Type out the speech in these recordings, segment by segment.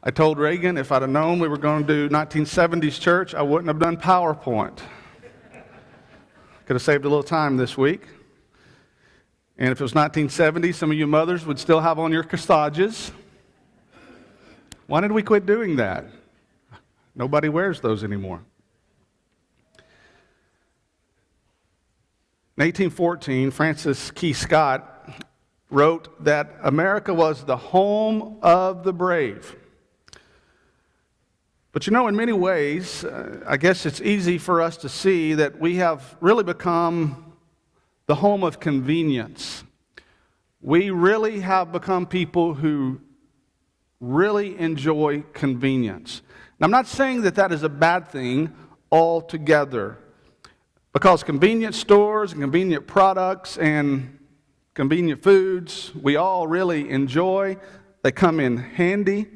I told Reagan if I'd have known we were going to do 1970s church, I wouldn't have done PowerPoint. Could have saved a little time this week. And if it was 1970, some of you mothers would still have on your corsages. Why did we quit doing that? Nobody wears those anymore. In 1814, Francis Key Scott wrote that America was the home of the brave. But you know, in many ways, I guess it's easy for us to see that we have really become the home of convenience. We really have become people who really enjoy convenience. Now, I'm not saying that that is a bad thing altogether, because convenience stores and convenient products and convenient foods, we all really enjoy. They come in handy.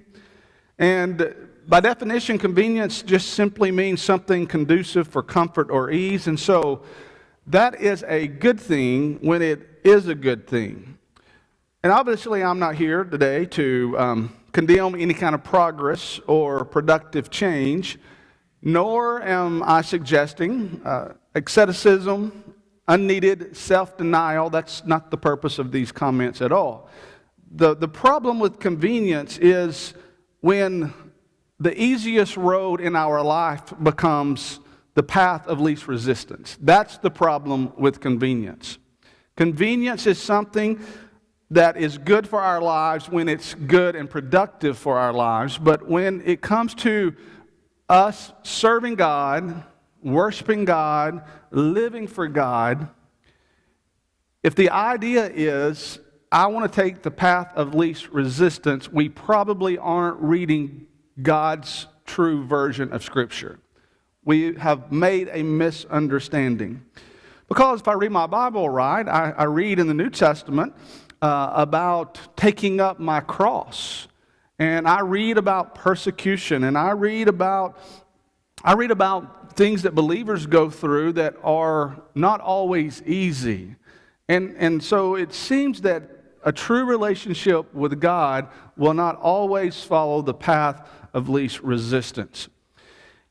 And by definition, convenience just simply means something conducive for comfort or ease. And so that is a good thing when it is a good thing. And obviously, I'm not here today to condemn any kind of progress or productive change, nor am I suggesting asceticism, unneeded self-denial. That's not the purpose of these comments at all. The problem with convenience is when the easiest road in our life becomes the path of least resistance. That's the problem with convenience. Convenience is something that is good for our lives when it's good and productive for our lives, but when it comes to us serving God, worshiping God, living for God, if the idea is, I want to take the path of least resistance, we probably aren't reading God's true version of Scripture. We have made a misunderstanding. Because if I read my Bible right, I read in the New Testament about taking up my cross. And I read about persecution, and I read about things that believers go through that are not always easy. And so it seems that a true relationship with God will not always follow the path of least resistance.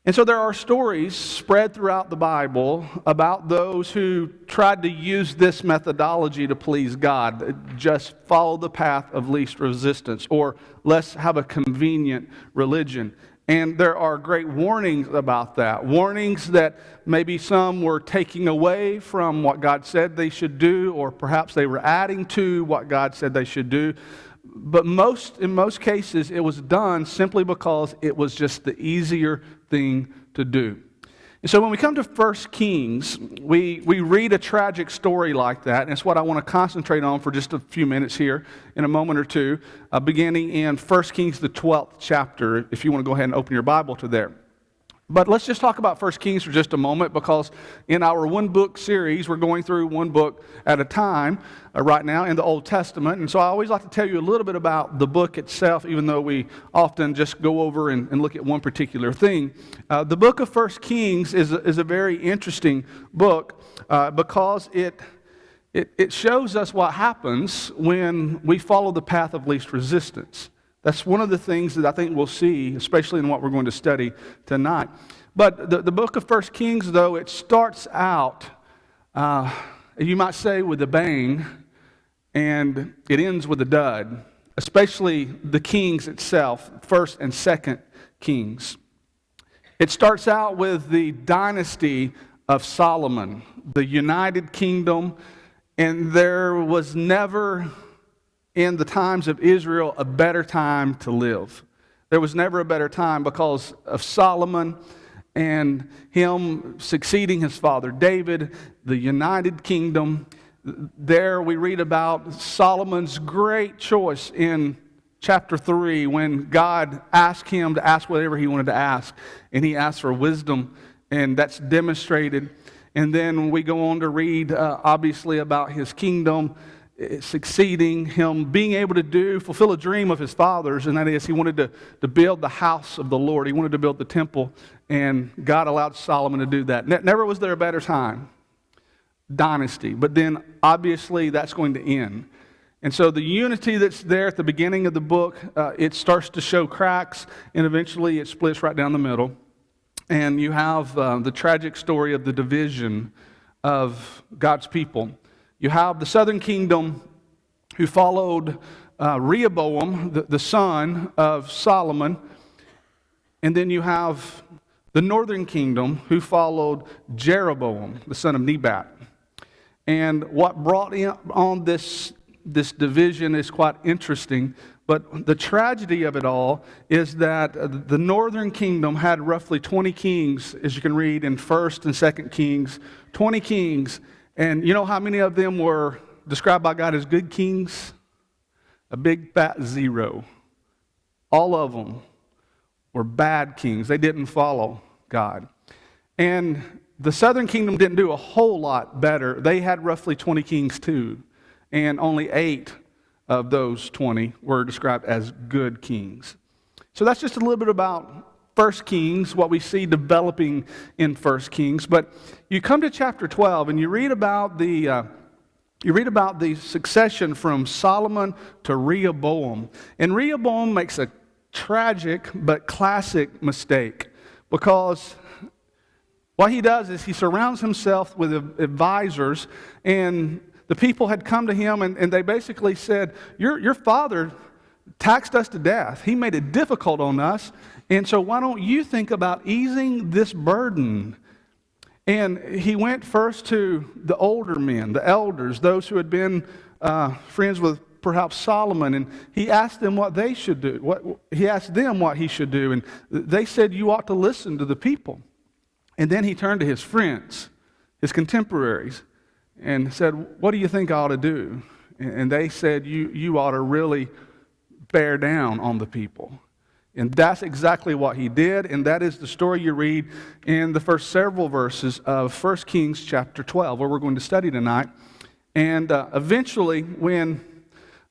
And so there are stories spread throughout the Bible about those who tried to use this methodology to please God. Just follow the path of least resistance, or let's have a convenient religion. And there are great warnings about that. Warnings that maybe some were taking away from what God said they should do, or perhaps they were adding to what God said they should do. But in most cases, it was done simply because it was just the easier thing to do. And so when we come to 1 Kings, we read a tragic story like that, and it's what I want to concentrate on for just a few minutes here in a moment or two, beginning in 1 Kings, the 12th chapter, if you want to go ahead and open your Bible to there. But let's just talk about 1 Kings for just a moment, because in our one-book series, we're going through one book at a time right now in the Old Testament. And so I always like to tell you a little bit about the book itself, even though we often just go over and look at one particular thing. The book of 1 Kings is a very interesting book because it shows us what happens when we follow the path of least resistance. That's one of the things that I think we'll see, especially in what we're going to study tonight. But the book of 1 Kings, though, it starts out, you might say, with a bang, and it ends with a dud, especially the kings itself, 1st and 2nd Kings. It starts out with the dynasty of Solomon, the United Kingdom, and there was never, in the times of Israel, a better time to live. There was never a better time because of Solomon and him succeeding his father David, the United Kingdom. There we read about Solomon's great choice in chapter 3 when God asked him to ask whatever he wanted to ask, and he asked for wisdom, and that's demonstrated. And then we go on to read, obviously, about his kingdom succeeding, him being able to fulfill a dream of his father's, and that is he wanted to build the house of the Lord. He wanted to build the temple, and God allowed Solomon to do that. Never was there a better time. Dynasty. But then, obviously, that's going to end. And so the unity that's there at the beginning of the book, it starts to show cracks, and eventually it splits right down the middle. And you have the tragic story of the division of God's people. You have the southern kingdom who followed Rehoboam, the son of Solomon. And then you have the northern kingdom who followed Jeroboam, the son of Nebat. And what brought on this division is quite interesting. But the tragedy of it all is that the northern kingdom had roughly 20 kings, as you can read in 1st and 2nd Kings, 20 kings. And you know how many of them were described by God as good kings? A big fat zero. All of them were bad kings. They didn't follow God. And the southern kingdom didn't do a whole lot better. They had roughly 20 kings too. And only 8 of those 20 were described as good kings. So that's just a little bit about 1 Kings, what we see developing in 1 Kings. But you come to chapter 12 and you read about the succession from Solomon to Rehoboam. And Rehoboam makes a tragic but classic mistake, because what he does is he surrounds himself with advisors, and the people had come to him and they basically said, your father taxed us to death. He made it difficult on us, and so why don't you think about easing this burden? And he went first to the older men, the elders, those who had been friends with perhaps Solomon, and he asked them what they should do. He asked them what he should do, and they said, you ought to listen to the people. And then he turned to his friends, his contemporaries, and said, what do you think I ought to do? And they said, you ought to really bear down on the people. And that's exactly what he did, and that is the story you read in the first several verses of 1 Kings chapter 12, where we're going to study tonight. And eventually, when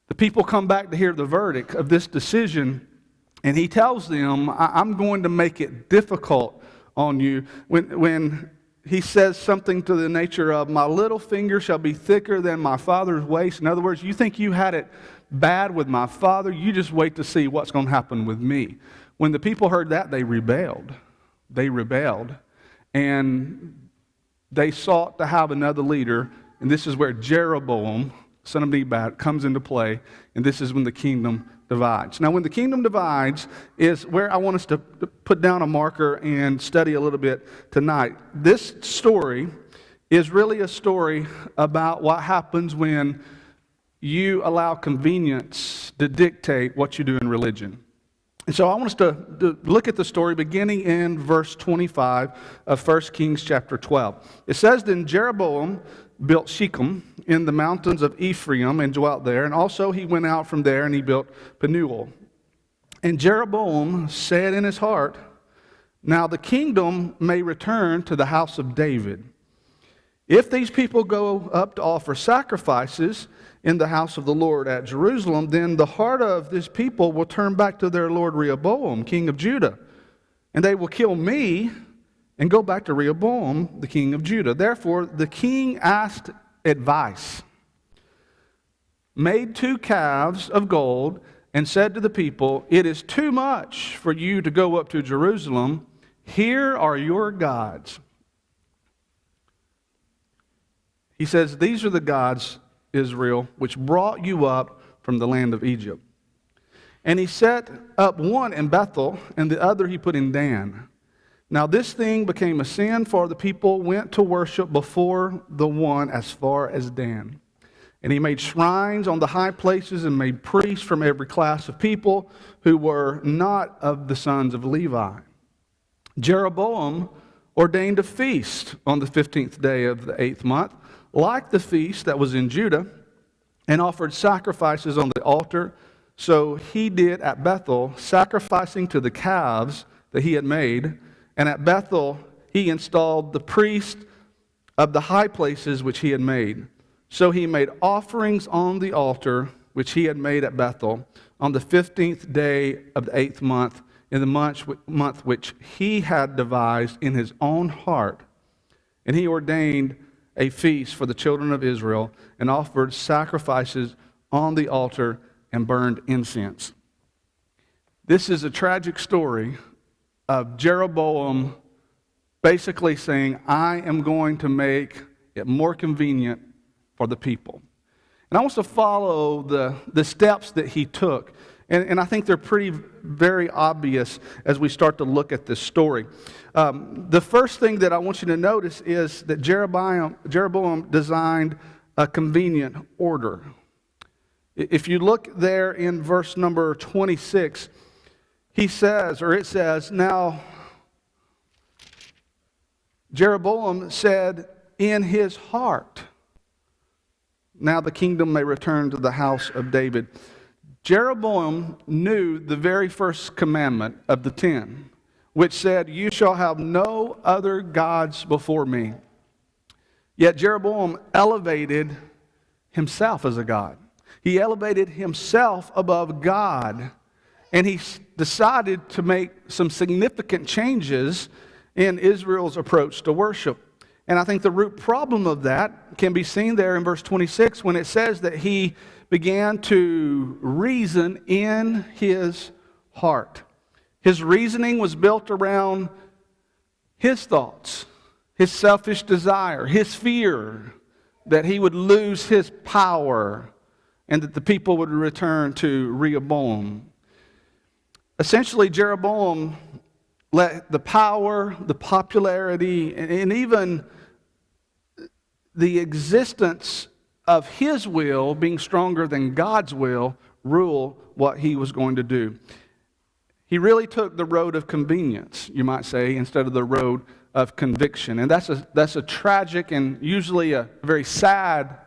the people come back to hear the verdict of this decision, and he tells them, I'm going to make it difficult on you. When he says something to the nature of, my little finger shall be thicker than my father's waist. In other words, you think you had it bad with my father, you just wait to see what's going to happen with me. When the people heard that, they rebelled. And they sought to have another leader, and this is where Jeroboam, son of Nebat, comes into play, and this is when the kingdom divides. Now, when the kingdom divides is where I want us to put down a marker and study a little bit tonight. This story is really a story about what happens when you allow convenience to dictate what you do in religion. And so I want us to look at the story beginning in verse 25 of 1 Kings chapter 12. It says, then Jeroboam built Shechem in the mountains of Ephraim and dwelt there. And also he went out from there and he built Penuel. And Jeroboam said in his heart, now the kingdom may return to the house of David. If these people go up to offer sacrifices in the house of the Lord at Jerusalem, then the heart of this people will turn back to their lord Rehoboam, king of Judah. And they will kill me and go back to Rehoboam, the king of Judah. Therefore, the king asked advice, made 2 calves of gold, and said to the people, it is too much for you to go up to Jerusalem. Here are your gods. He says, these are the gods, Israel, which brought you up from the land of Egypt. And he set up one in Bethel, and the other he put in Dan. Now this thing became a sin, for the people went to worship before the one as far as Dan. And he made shrines on the high places and made priests from every class of people who were not of the sons of Levi. Jeroboam ordained a feast on the 15th day of the 8th month, like the feast that was in Judah, and offered sacrifices on the altar. So he did at Bethel, sacrificing to the calves that he had made. And at Bethel, he installed the priest of the high places which he had made. So he made offerings on the altar which he had made at Bethel on the 15th day of the 8th month, in the month which he had devised in his own heart. And he ordained a feast for the children of Israel and offered sacrifices on the altar and burned incense. This is a tragic story of Jeroboam basically saying, I am going to make it more convenient for the people. And I want to follow the steps that he took. And I think they're very obvious as we start to look at this story. The first thing that I want you to notice is that Jeroboam designed a convenient order. If you look there in verse number 26, it says, now Jeroboam said in his heart, now the kingdom may return to the house of David. Jeroboam knew the very first commandment of the 10, which said, you shall have no other gods before me. Yet Jeroboam elevated himself as a god. He elevated himself above God, and he decided to make some significant changes in Israel's approach to worship. And I think the root problem of that can be seen there in verse 26 when it says that he began to reason in his heart. His reasoning was built around his thoughts, his selfish desire, his fear that he would lose his power and that the people would return to Rehoboam. Essentially, Jeroboam let the power, the popularity, and even the existence of his will being stronger than God's will rule what he was going to do. He really took the road of convenience, you might say, instead of the road of conviction. And that's a tragic and usually a very sad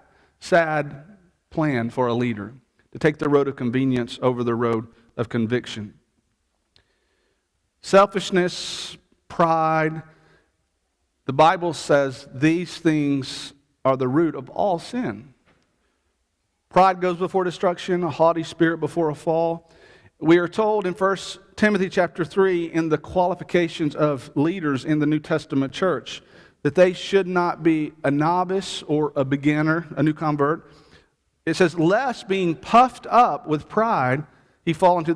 plan for a leader, to take the road of convenience over the road of conviction. Selfishness, pride, the Bible says these things are the root of all sin. Pride goes before destruction, a haughty spirit before a fall. We are told in 1 Timothy chapter 3 in the qualifications of leaders in the New Testament church that they should not be a novice or a beginner, a new convert. It says, lest being puffed up with pride, he fall into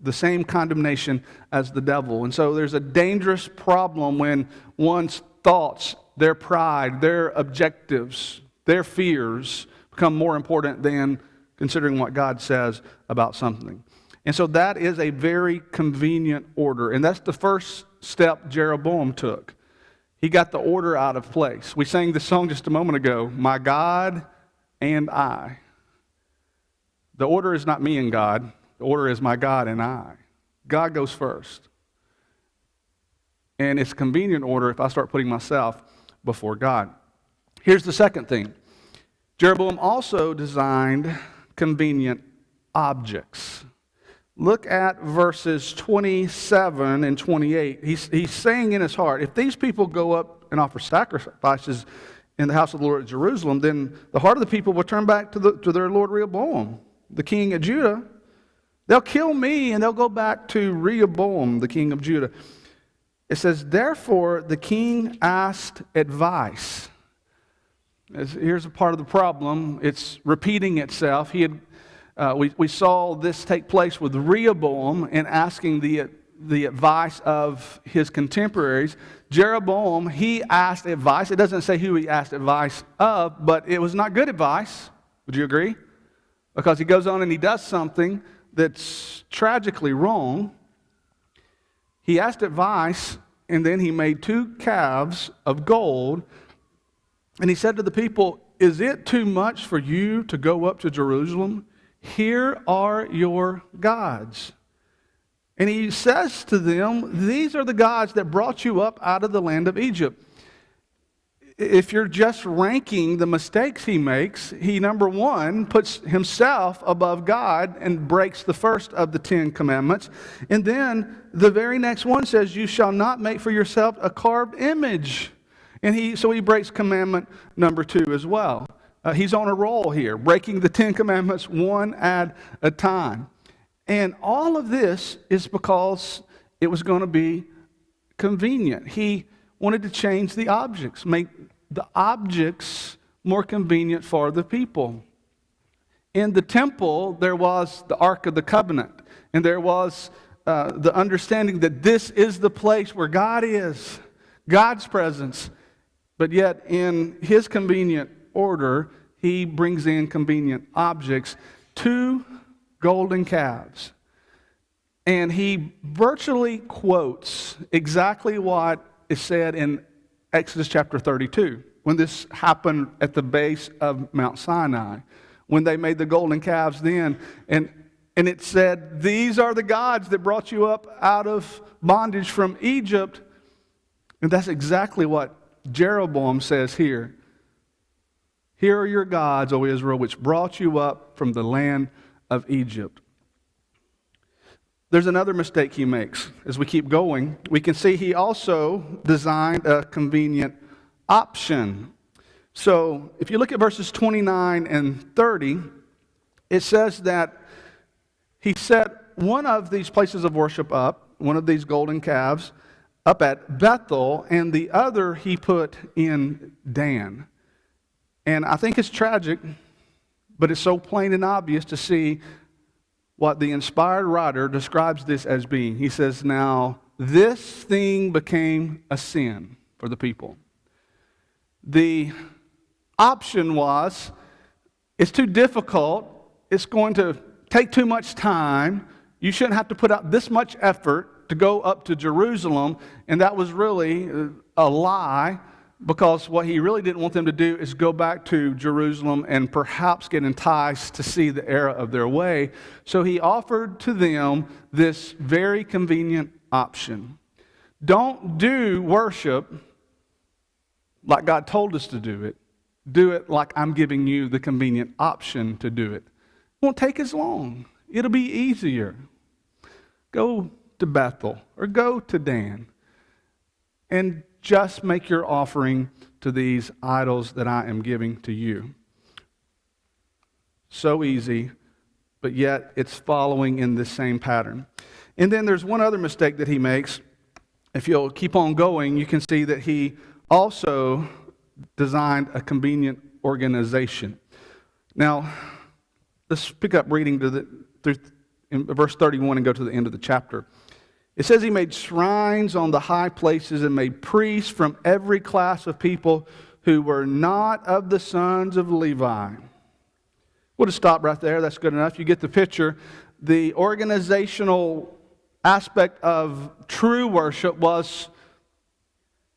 the same condemnation as the devil. And so there's a dangerous problem when one's thoughts, their pride, their objectives, their fears become more important than considering what God says about something. And so that is a very convenient order. And that's the first step Jeroboam took. He got the order out of place. We sang this song just a moment ago, My God and I. The order is not me and God. The order is my God and I. God goes first. And it's a convenient order if I start putting myself before God. Here's the second thing. Jeroboam also designed convenient objects. Look at verses 27 and 28. He's saying in his heart, if these people go up and offer sacrifices in the house of the Lord at Jerusalem, then the heart of the people will turn back to their Lord Rehoboam, the king of Judah. They'll kill me and they'll go back to Rehoboam, the king of Judah. It says, therefore the king asked advice. Here's a part of the problem. It's repeating itself. We saw this take place with Rehoboam and asking the advice of his contemporaries. Jeroboam, he asked advice. It doesn't say who he asked advice of, but it was not good advice. Would you agree? Because he goes on and he does something that's tragically wrong. He asked advice, and then he made 2 calves of gold, and he said to the people, is it too much for you to go up to Jerusalem? Here are your gods. And he says to them, these are the gods that brought you up out of the land of Egypt. If you're just ranking the mistakes he makes, he, number one, puts himself above God and breaks the first of the 10 commandments. And then the very next one says, you shall not make for yourself a carved image. And so he breaks commandment number 2 as well. He's on a roll here, breaking the 10 commandments one at a time. And all of this is because it was going to be convenient. He wanted to change the objects, make the objects more convenient for the people. In the temple, there was the Ark of the Covenant, and there was the understanding that this is the place where God is, God's presence. But yet, in his convenient order, he brings in convenient objects, 2 golden calves. And he virtually quotes exactly what is said in Exodus chapter 32, when this happened at the base of Mount Sinai, when they made the golden calves then. And it said, these are the gods that brought you up out of bondage from Egypt. And that's exactly what Jeroboam says here. Here are your gods, O Israel, which brought you up from the land of Egypt. There's another mistake he makes. As we keep going, we can see he also designed a convenient option. So if you look at verses 29 and 30, it says that he set one of these places of worship up, one of these golden calves, up at Bethel, and the other he put in Dan. And I think it's tragic, but it's so plain and obvious to see what the inspired writer describes this as being. He says, now, this thing became a sin for the people. The option was, it's too difficult, it's going to take too much time, you shouldn't have to put out this much effort to go up to Jerusalem, and that was really a lie, because what he really didn't want them to do is go back to Jerusalem and perhaps get enticed to see the error of their way. So he offered to them this very convenient option. Don't do worship like God told us to do it. Do it like I'm giving you the convenient option to do it. It won't take as long. It'll be easier. Go to Bethel or go to Dan and just make your offering to these idols that I am giving to you. So easy, but yet it's following in this same pattern. And then there's one other mistake that he makes. If you'll keep on going, you can see that he also designed a convenient organization. Now, let's pick up reading in verse 31 and go to the end of the chapter. It says he made shrines on the high places and made priests from every class of people who were not of the sons of Levi. We'll just stop right there. That's good enough. You get the picture. The organizational aspect of true worship was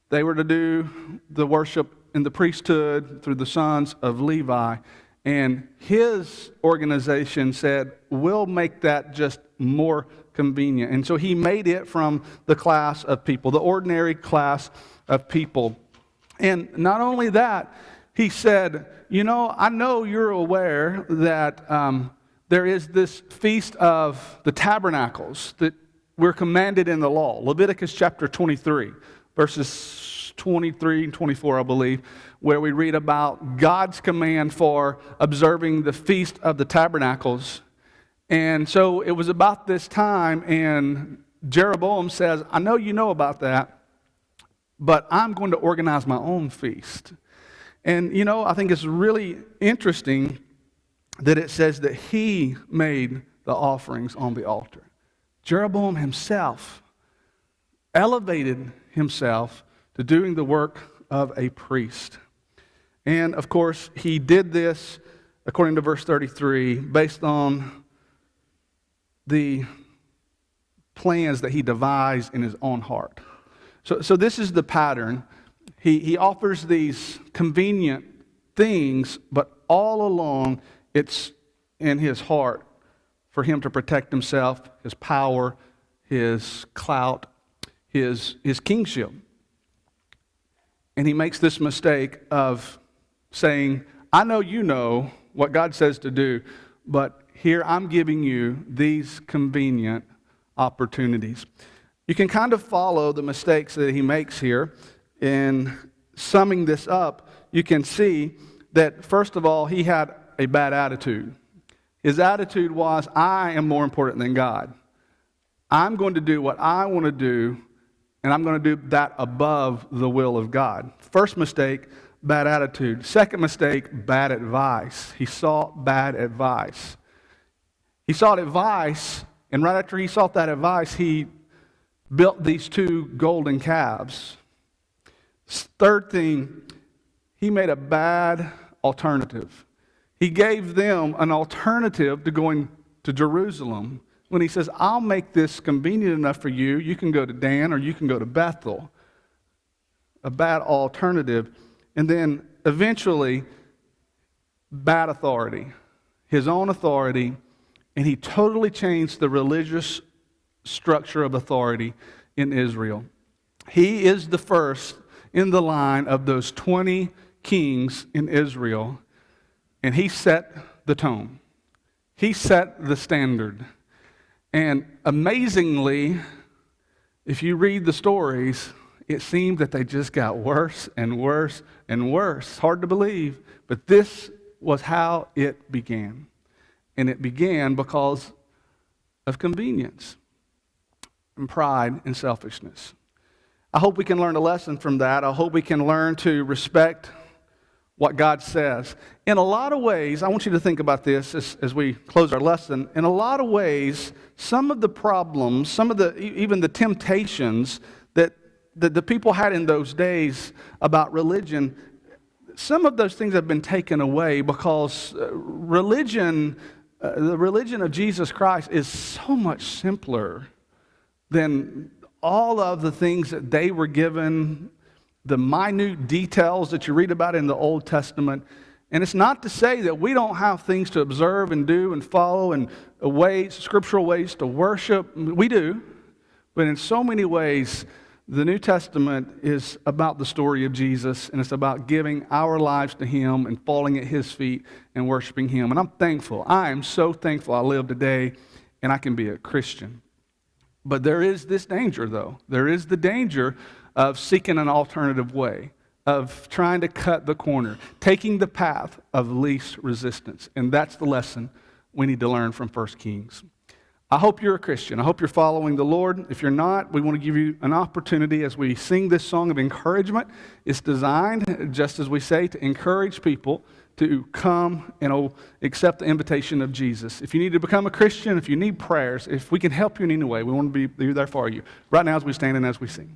they were to do the worship in the priesthood through the sons of Levi. And his organization said, we'll make that just more convenient. And so he made it from the class of people, the ordinary class of people. And not only that, he said, I know you're aware that there is this feast of the tabernacles that we're commanded in the law. Leviticus chapter 23, verses 23 and 24, I believe, where we read about God's command for observing the feast of the tabernacles. And so it was about this time, and Jeroboam says, I know you know about that, but I'm going to organize my own feast. And, I think it's really interesting that it says that he made the offerings on the altar. Jeroboam himself elevated himself to doing the work of a priest. And, of course, he did this, according to verse 33, based on the plans that he devised in his own heart. So this is the pattern. He offers these convenient things, but all along it's in his heart for him to protect himself, his power, his clout, his kingship. And he makes this mistake of saying, I know you know what God says to do, but here I'm giving you these convenient opportunities. You can kind of follow the mistakes that he makes here. In summing this up, you can see that, first of all, he had a bad attitude. His attitude was, I am more important than God. I'm going to do what I want to do, and I'm going to do that above the will of God. First mistake, bad attitude. Second mistake, bad advice. He sought bad advice. He sought advice, and right after he sought that advice, he built these two golden calves. Third thing, he made a bad alternative. He gave them an alternative to going to Jerusalem when he says, I'll make this convenient enough for you. You can go to Dan or you can go to Bethel. A bad alternative. And then eventually, bad authority. His own authority. And he totally changed the religious structure of authority in Israel. He is the first in the line of those 20 kings in Israel, and he set the tone. He set the standard. And amazingly, if you read the stories, it seemed that they just got worse and worse and worse. Hard to believe, but this was how it began. And it began because of convenience and pride and selfishness. I hope we can learn a lesson from that. I hope we can learn to respect what God says. In a lot of ways, I want you to think about this as we close our lesson. In a lot of ways, some of the problems, even the temptations that the people had in those days about religion, some of those things have been taken away because the religion of Jesus Christ is so much simpler than all of the things that they were given, the minute details that you read about in the Old Testament. And it's not to say that we don't have things to observe and do and follow and scriptural ways to worship. We do. But in so many ways, the New Testament is about the story of Jesus, and it's about giving our lives to Him and falling at His feet and worshiping Him. And I'm thankful. I am so thankful I live today and I can be a Christian. But there is this danger, though. There is the danger of seeking an alternative way, of trying to cut the corner, taking the path of least resistance. And that's the lesson we need to learn from 1 Kings. I hope you're a Christian. I hope you're following the Lord. If you're not, we want to give you an opportunity as we sing this song of encouragement. It's designed, just as we say, to encourage people to come and accept the invitation of Jesus. If you need to become a Christian, if you need prayers, if we can help you in any way, we want to be there for you. Right now as we stand and as we sing.